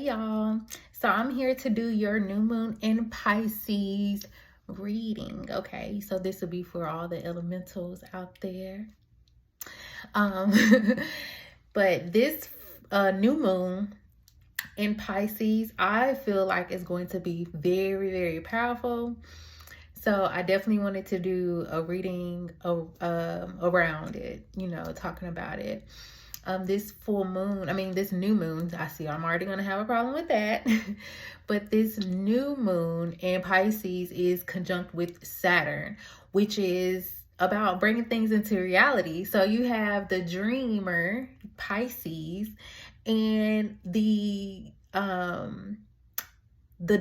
y'all. So I'm here to do your new moon in Pisces reading. Okay, so this will be for all the elementals out there. But this new moon in Pisces, I feel like it's going to be very, very powerful. So I definitely wanted to do a reading around it, you know, talking about it. This new moon, I see I'm already going to have a problem with that. But this new moon in Pisces is conjunct with Saturn, which is about bringing things into reality. So you have the dreamer, Pisces, and the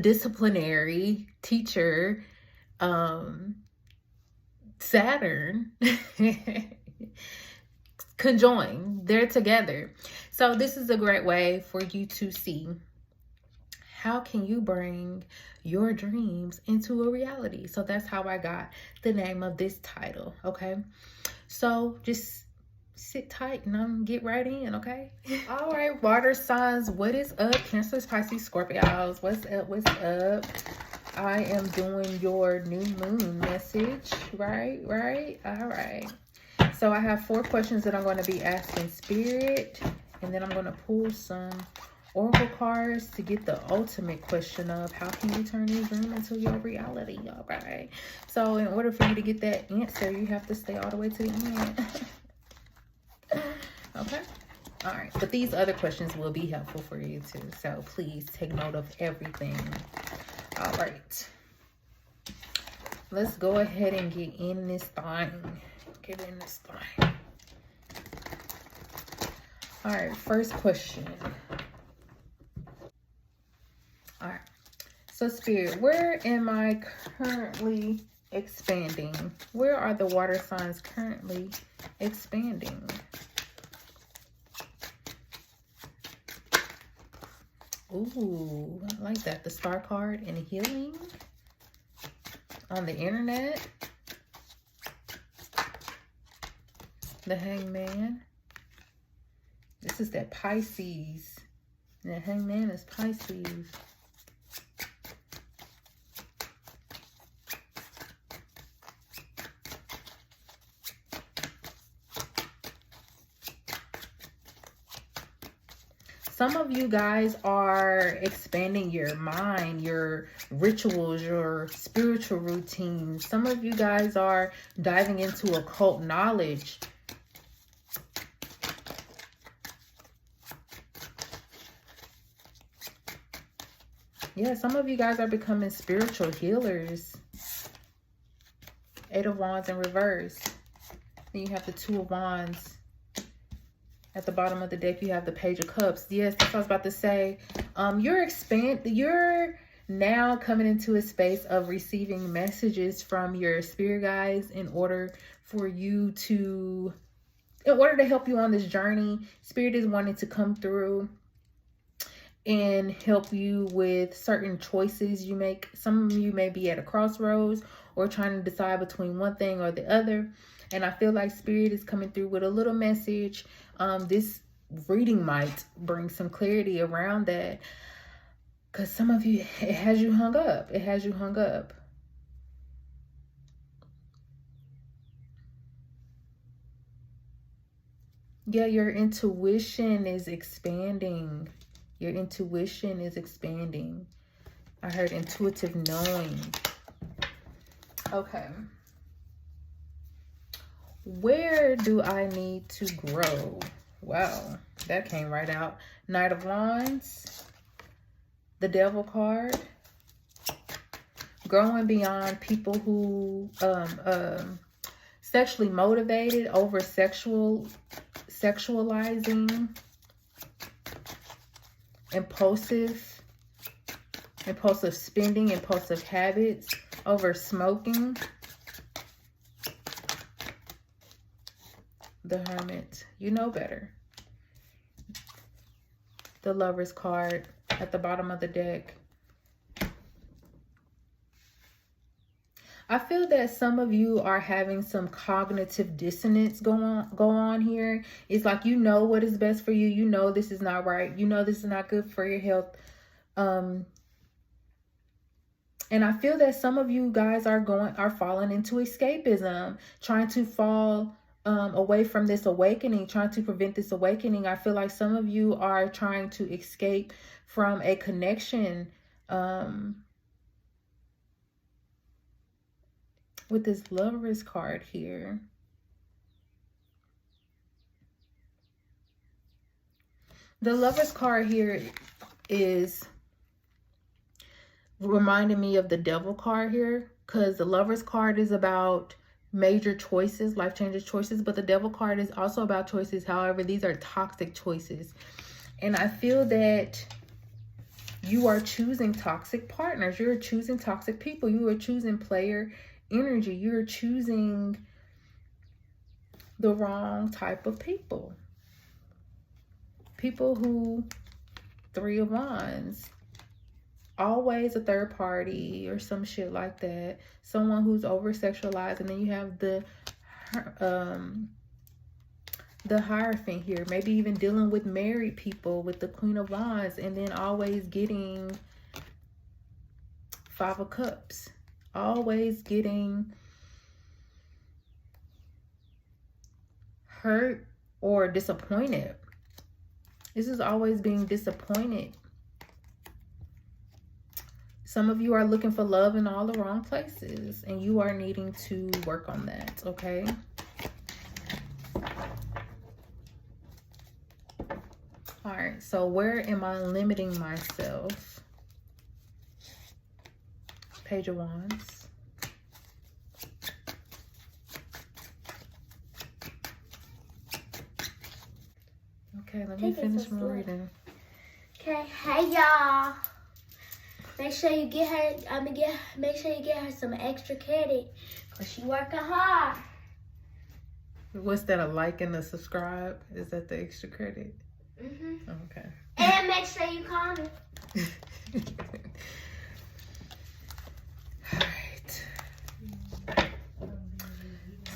disciplinary teacher, Saturn, conjoin. They're together. So this is a great way for you to see how can you bring your dreams into a reality. So that's how I got the name of this title. Okay, so just sit tight and I'm get right in. Okay. All right, water signs, what is up? Cancers, Pisces, Scorpios, what's up? I am doing your new moon message. Right. All right, so I have 4 questions that I'm going to be asking Spirit, and then I'm going to pull some oracle cards to get the ultimate question of how can you turn your dream into your reality. All right, so in order for you to get that answer, you have to stay all the way to the end. Okay, all right, but these other questions will be helpful for you too, so please take note of everything. All right, let's go ahead and get in this thing. All right, first question. All right, so Spirit, where am I currently expanding? Where are the water signs currently expanding? Ooh, I like that. The Star card and healing on the internet. The Hangman. This is that Pisces. The Hangman is Pisces. Some of you guys are expanding your mind, your rituals, your spiritual routines. Some of you guys are diving into occult knowledge. Yeah, some of you guys are becoming spiritual healers. 8 of Wands in reverse. Then you have the 2 of Wands. At the bottom of the deck, you have the Page of Cups. Yes, that's what I was about to say. You're now coming into a space of receiving messages from your spirit guides in order to help you on this journey. Spirit is wanting to come through and help you with certain choices you make. Some of you may be at a crossroads or trying to decide between one thing or the other. And I feel like Spirit is coming through with a little message. This reading might bring some clarity around that. Because some of you, it has you hung up. It has you hung up. Yeah, your intuition is expanding. Your intuition is expanding. I heard intuitive knowing. Okay. Where do I need to grow? Wow, that came right out. Knight of Wands. The Devil card. Growing beyond people who sexually motivated, over sexualizing, impulsive spending, impulsive habits, over smoking. The Hermit, you know better. The Lover's card at the bottom of the deck. I feel that some of you are having some cognitive dissonance go on here. It's like, you know what is best for you. You know this is not right. You know this is not good for your health. And I feel that some of you guys are falling into escapism, trying to fall away from this awakening, trying to prevent this awakening. I feel like some of you are trying to escape from a connection with this Lovers card here. The Lovers card here is reminding me of the Devil card here, because the Lovers card is about major choices, life-changing choices, but the Devil card is also about choices. However, these are toxic choices. And I feel that you are choosing toxic partners. You're choosing toxic people. You are choosing player energy. You're choosing the wrong type of people. People who, Three of Wands, always a third party or some shit like that. Someone who's over sexualized. And then you have the Hierophant here. Maybe even dealing with married people with the Queen of Wands, and then always getting Five of Cups. Always getting hurt or disappointed. This is always being disappointed. Some of you are looking for love in all the wrong places, and you are needing to work on that, okay? All right, so where am I limiting myself? Page of Wands. Okay, let me finish my reading. Okay, hey y'all. Make sure you get her. Make sure you get her some extra credit, cause she working hard. What's that? A like and a subscribe? Is that the extra credit? Okay. And make sure you comment. All right.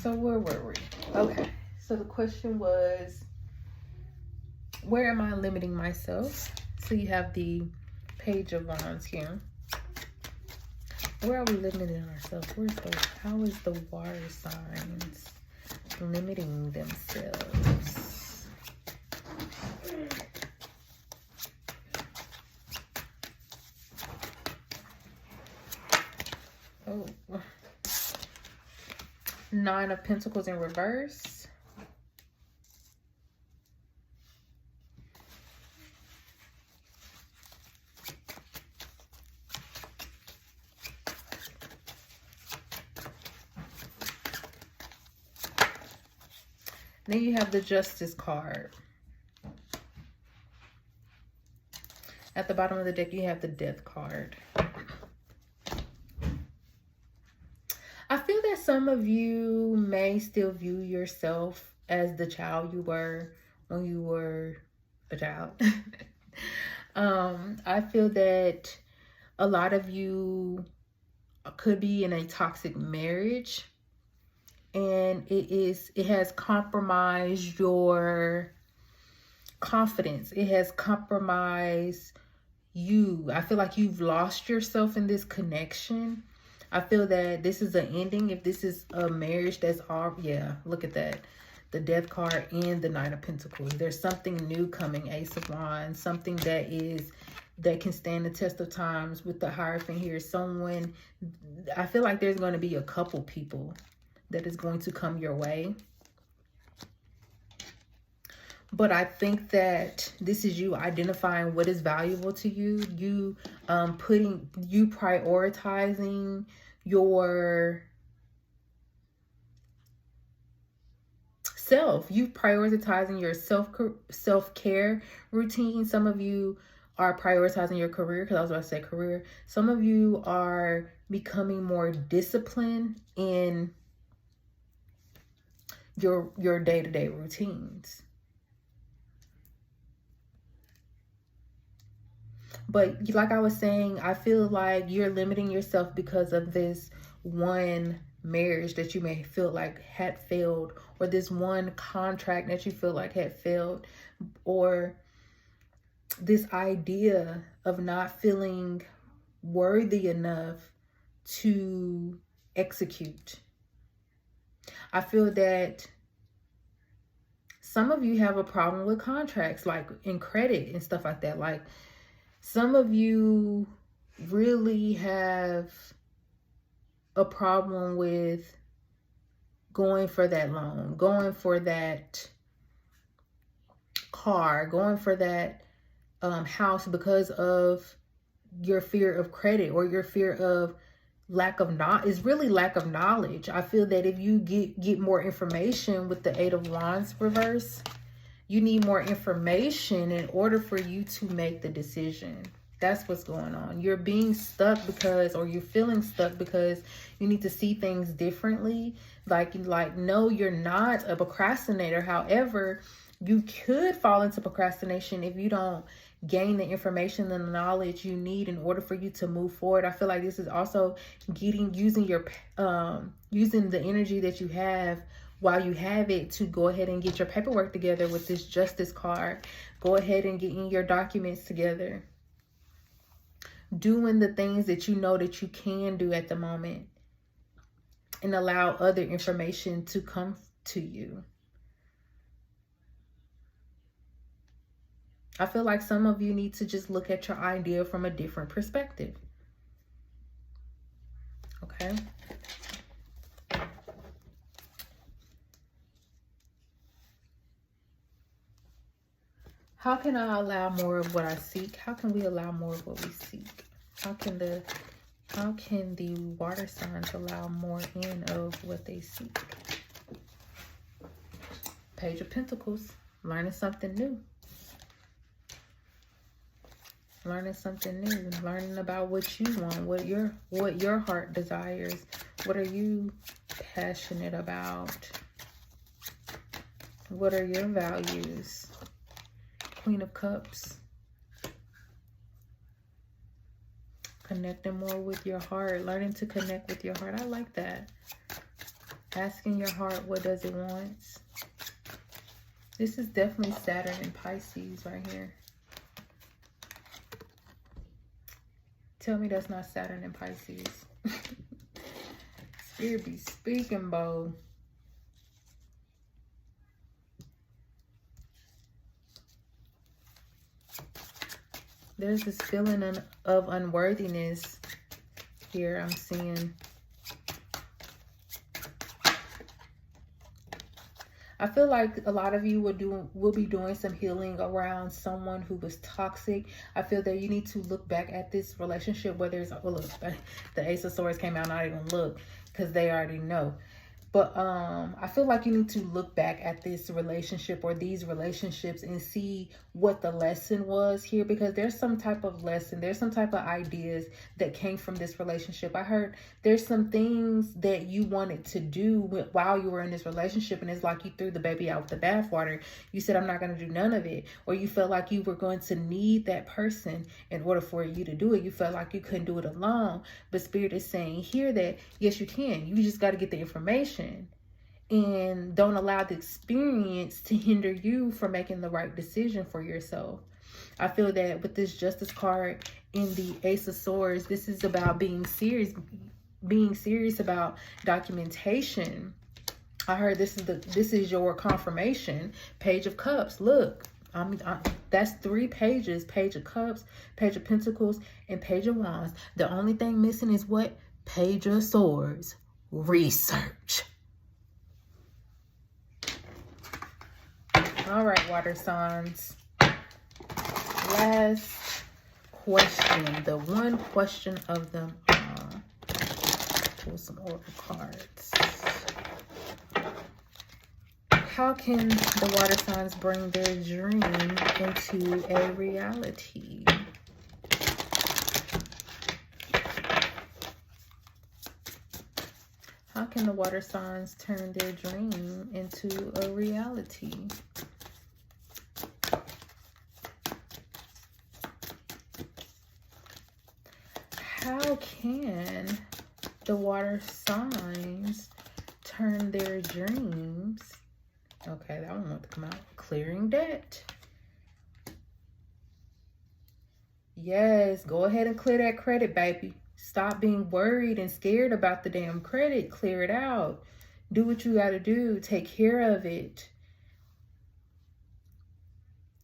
So where were we? Okay. So the question was, where am I limiting myself? So you have the Page of Wands here. Where are we limiting ourselves? How is the water signs limiting themselves? Oh, Nine of Pentacles in reverse. Then you have the Justice card. At the bottom of the deck, you have the Death card. I feel that some of you may still view yourself as the child you were when you were a child. I feel that a lot of you could be in a toxic marriage, and it has compromised your confidence. It has compromised you. I feel like you've lost yourself in this connection. I feel that this is an ending. If this is a marriage that's all, yeah, look at that. The Death card and the Nine of Pentacles. There's something new coming, Ace of Wands. Something that can stand the test of times with the Hierophant here. Someone, I feel like there's going to be a couple people that is going to come your way. But I think that this is you identifying what is valuable to you. You prioritizing your self. You prioritizing your self-care routine. Some of you are prioritizing your career, because I was about to say career. Some of you are becoming more disciplined in your day-to-day routines. But like I was saying, I feel like you're limiting yourself because of this one marriage that you may feel like had failed, or this one contract that you feel like had failed, or this idea of not feeling worthy enough to execute. I feel that some of you have a problem with contracts, like in credit and stuff like that. Like, some of you really have a problem with going for that loan, going for that car, going for that house because of your fear of credit, or your fear of lack of it's really lack of knowledge. I feel that if you get more information with the Eight of Wands reverse, you need more information in order for you to make the decision. That's what's going on. You're being stuck because, or you're feeling stuck because you need to see things differently. Like, no, you're not a procrastinator. However, you could fall into procrastination if you don't gain the information and the knowledge you need in order for you to move forward. I feel like this is also using the energy that you have while you have it to go ahead and get your paperwork together with this Justice card. Go ahead and getting your documents together. Doing the things that you know that you can do at the moment, and allow other information to come to you. I feel like some of you need to just look at your idea from a different perspective. Okay. How can I allow more of what I seek? How can we allow more of what we seek? How can the water signs allow more in of what they seek? Page of Pentacles, learning something new. Learning something new, learning about what you want, what your heart desires. What are you passionate about? What are your values? Queen of Cups. Connecting more with your heart, learning to connect with your heart. I like that. Asking your heart, what does it want? This is definitely Saturn and Pisces right here. Tell me that's not Saturn and Pisces. Spirit be speaking, Bo. There's this feeling of unworthiness here I'm seeing. I feel like a lot of you will be doing some healing around someone who was toxic. I feel that you need to look back at this relationship, whether it's, well, look, the Ace of Swords came out, not even look, because they already know. But I feel like you need to look back at this relationship or these relationships and see what the lesson was here, because there's some type of lesson, there's some type of ideas that came from this relationship. I heard there's some things that you wanted to do while you were in this relationship, and it's like you threw the baby out with the bathwater. You said, I'm not going to do none of it. Or you felt like you were going to need that person in order for you to do it. You felt like you couldn't do it alone. But Spirit is saying here that, yes, you can. You just got to get the information. And don't allow the experience to hinder you from making the right decision for yourself. I feel that with this Justice card in the Ace of Swords, this is about being serious about documentation. I heard this is your confirmation. Page of Cups. Look, that's 3 pages. Page of Cups, Page of Pentacles, and Page of Wands. The only thing missing is what? Page of Swords. Research. All right, water signs. Last question. The one question of them all. Pull some oracle cards. How can the water signs bring their dream into a reality? How can the water signs turn their dream into a reality? How can the water signs turn their dreams? Okay, that one wants to come out. Clearing debt. Yes, go ahead and clear that credit, baby. Stop being worried and scared about the damn credit. Clear it out. Do what you got to do. Take care of it.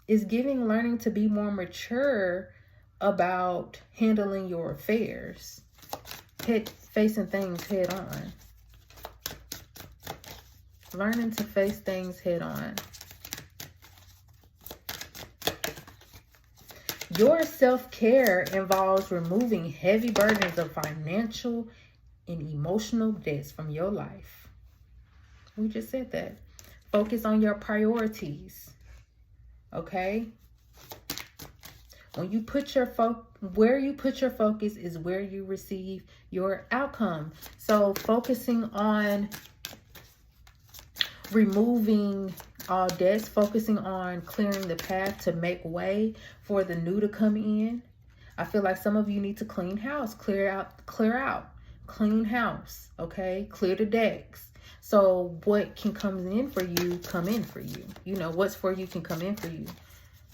It's giving learning to be more mature about handling your affairs. Facing things head on. Learning to face things head on. Your self-care involves removing heavy burdens of financial and emotional debts from your life. We just said that. Focus on your priorities. Okay? When you put your where you put your focus is where you receive your outcome. So focusing on removing all debts, focusing on clearing the path to make way for the new to come in. I feel like some of you need to clean house, clear out, clean house, okay? Clear the decks. So what can come in for you, come in for you. You know, what's for you can come in for you.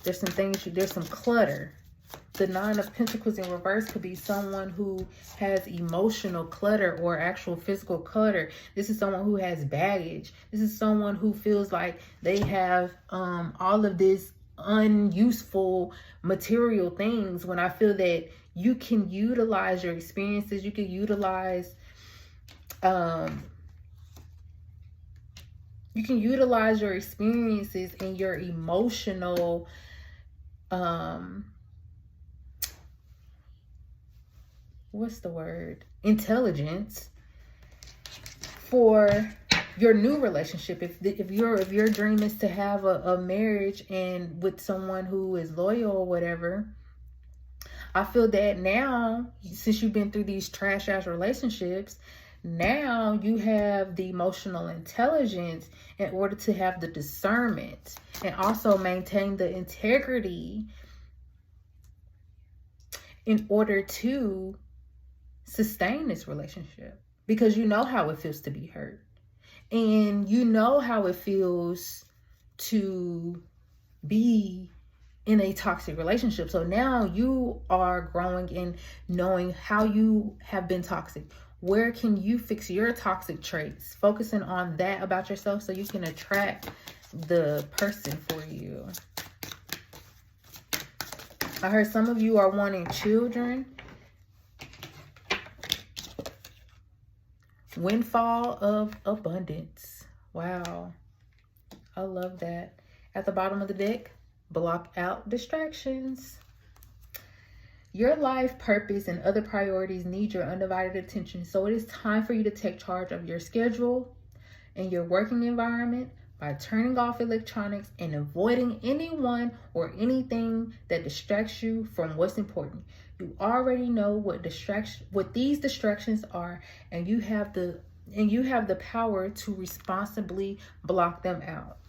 There's some things, there's some clutter. The Nine of Pentacles in reverse could be someone who has emotional clutter or actual physical clutter. This is someone who has baggage. This is someone who feels like they have all of this unuseful material things, when I feel that you can utilize your experiences. You can utilize your experiences and your emotional what's the word? Intelligence for your new relationship. If your dream is to have a marriage and with someone who is loyal or whatever, I feel that now, since you've been through these trash ass relationships, now you have the emotional intelligence in order to have the discernment and also maintain the integrity in order to sustain this relationship, because you know how it feels to be hurt and you know how it feels to be in a toxic relationship. So now you are growing and knowing how you have been toxic. Where can you fix your toxic traits? Focusing on that about yourself so you can attract the person for you. I heard some of you are wanting children. Windfall of abundance. Wow. I love that. At the bottom of the deck, block out distractions. Your life purpose and other priorities need your undivided attention. So it is time for you to take charge of your schedule and your working environment by turning off electronics and avoiding anyone or anything that distracts you from what's important. You already know what these distractions are, and you have the power to responsibly block them out.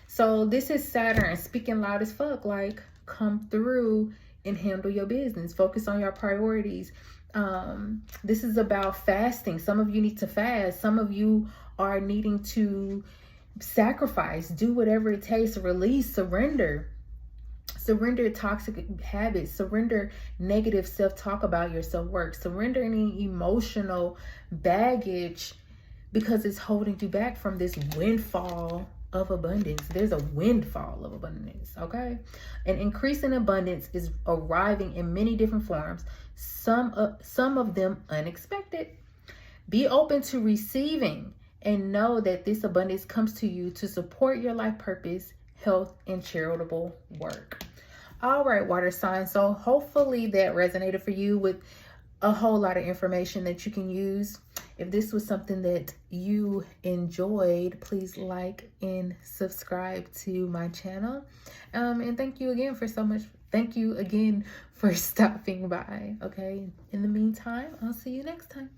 So this is Saturn speaking loud as fuck, like, come through and handle your business. Focus on your priorities. This is about fasting. Some of you need to fast. Some of you are needing to sacrifice, do whatever it takes to release, surrender toxic habits, surrender negative self-talk about your self-worth, surrender any emotional baggage because it's holding you back from this windfall of abundance. There's a windfall of abundance, okay? An increase in abundance is arriving in many different forms, some of them unexpected. Be open to receiving and know that this abundance comes to you to support your life purpose, health, and charitable work. All right, water signs. So hopefully that resonated for you with a whole lot of information that you can use. If this was something that you enjoyed, please like and subscribe to my channel. And thank you again for so much. Thank you again for stopping by. Okay. In the meantime, I'll see you next time.